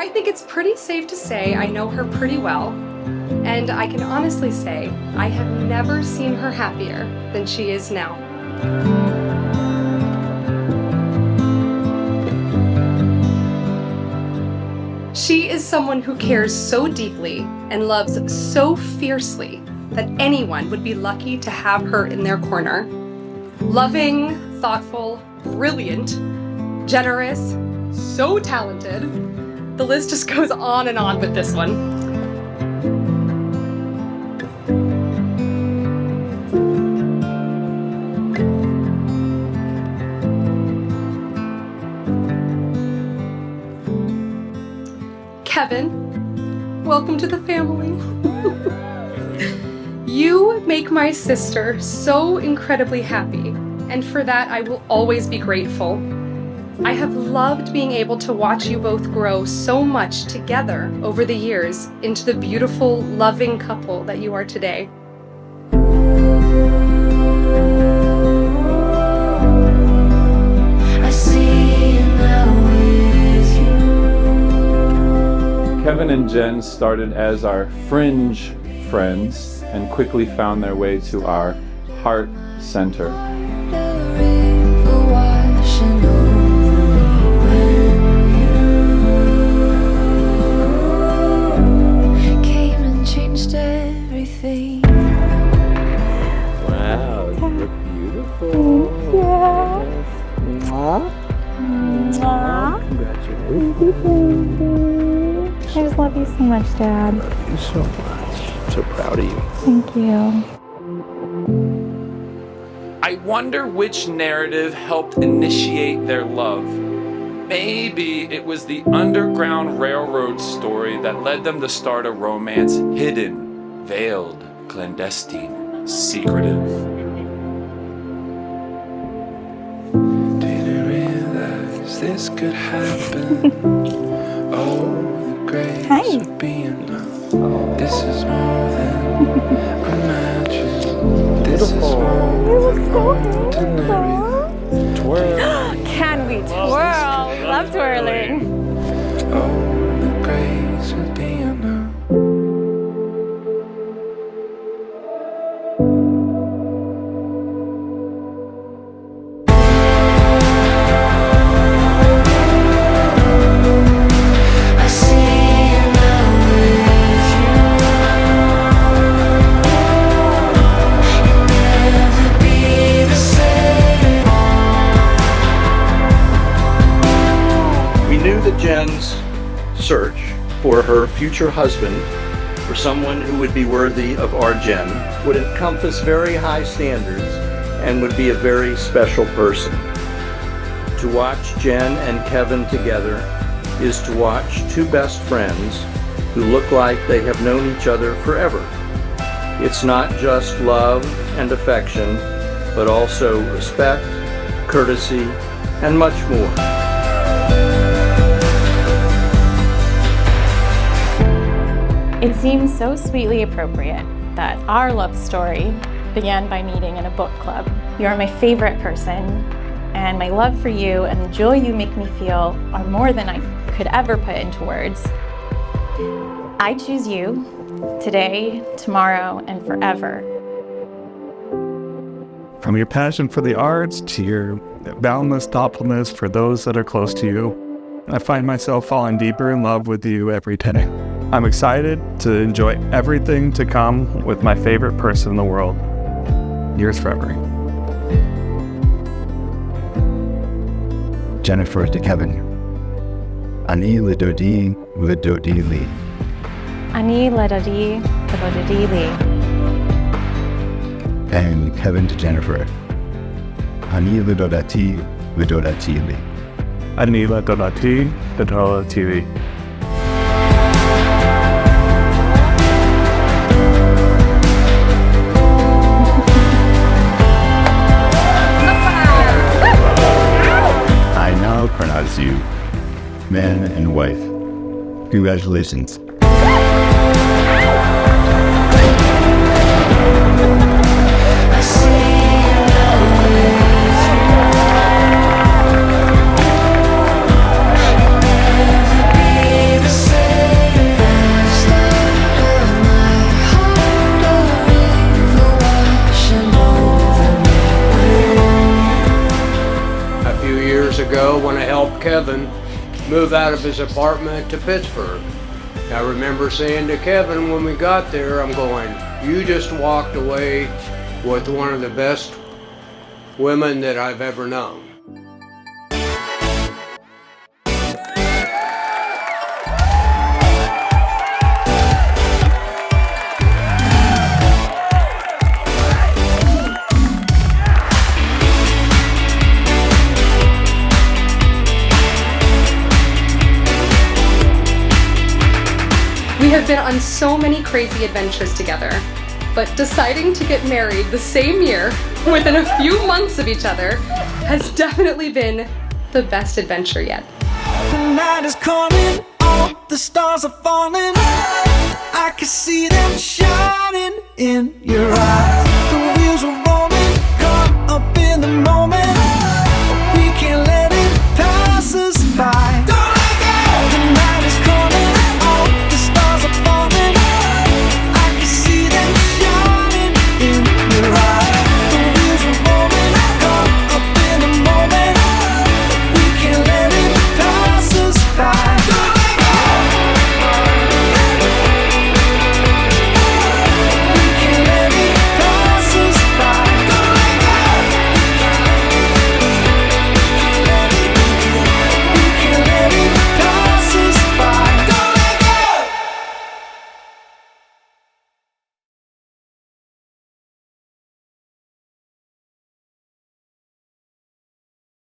I think it's pretty safe to say I know her pretty well, and I can honestly say I have never seen her happier than she is now. She is someone who cares so deeply and loves so fiercely that anyone would be lucky to have her in their corner. Loving, thoughtful, brilliant, generous, so talented. The list just goes on and on with this one. Kevin, welcome to the family. You make my sister so incredibly happy, and for that I will always be grateful. I have loved being able to watch you both grow so much together over the years into the beautiful, loving couple that you are today. Kevin and Jen started as our fringe friends and quickly found their way to our heart center. Came and changed everything. Wow, you look beautiful. Yeah. Mwah. Mwah. Congratulations. I just love you so much, Dad. Love you so much. I'm so proud of you. Thank you. I wonder which narrative helped initiate their love. Maybe it was the Underground Railroad story that led them to start a romance hidden, veiled, clandestine, secretive. Didn't realize this could happen. Oh, the grace Hi. would be enough. This is more than imagine. This is more than ordinary. Twirl. Can we twirl? Love twirling. Oh, the grace would be enough. I see you now with you. You'll never be the same. We knew that Jen's search for her future husband, for someone who would be worthy of our Jen, would encompass very high standards and would be a very special person. To watch Jen and Kevin together is to watch two best friends who look like they have known each other forever. It's not just love and affection, but also respect, courtesy, and much more. It seems so sweetly appropriate that our love story began by meeting in a book club. You are my favorite person, and my love for you and the joy you make me feel are more than I could ever put into words. I choose you today, tomorrow, and forever. From your passion for the arts to your boundless thoughtfulness for those that are close to you, I find myself falling deeper in love with you every day. I'm excited to enjoy everything to come with my favorite person in the world. Yours forever. Jennifer to Kevin. Ani lidodi lidodi li. Ani ledadi li. And Kevin to Jennifer. Ani lidodati lidodati li. Anila Donati, Dodola TV. I now pronounce you man and wife. Congratulations. Never be the ago when I helped Kevin move out of his apartment to Pittsburgh. I remember saying to Kevin when we got there, I'm going, you just walked away with one of the best women that I've ever known. We have been on so many crazy adventures together, but deciding to get married the same year, within a few months of each other, has definitely been the best adventure yet. The night is calling, all the stars are falling. I can see them shining in your eyes.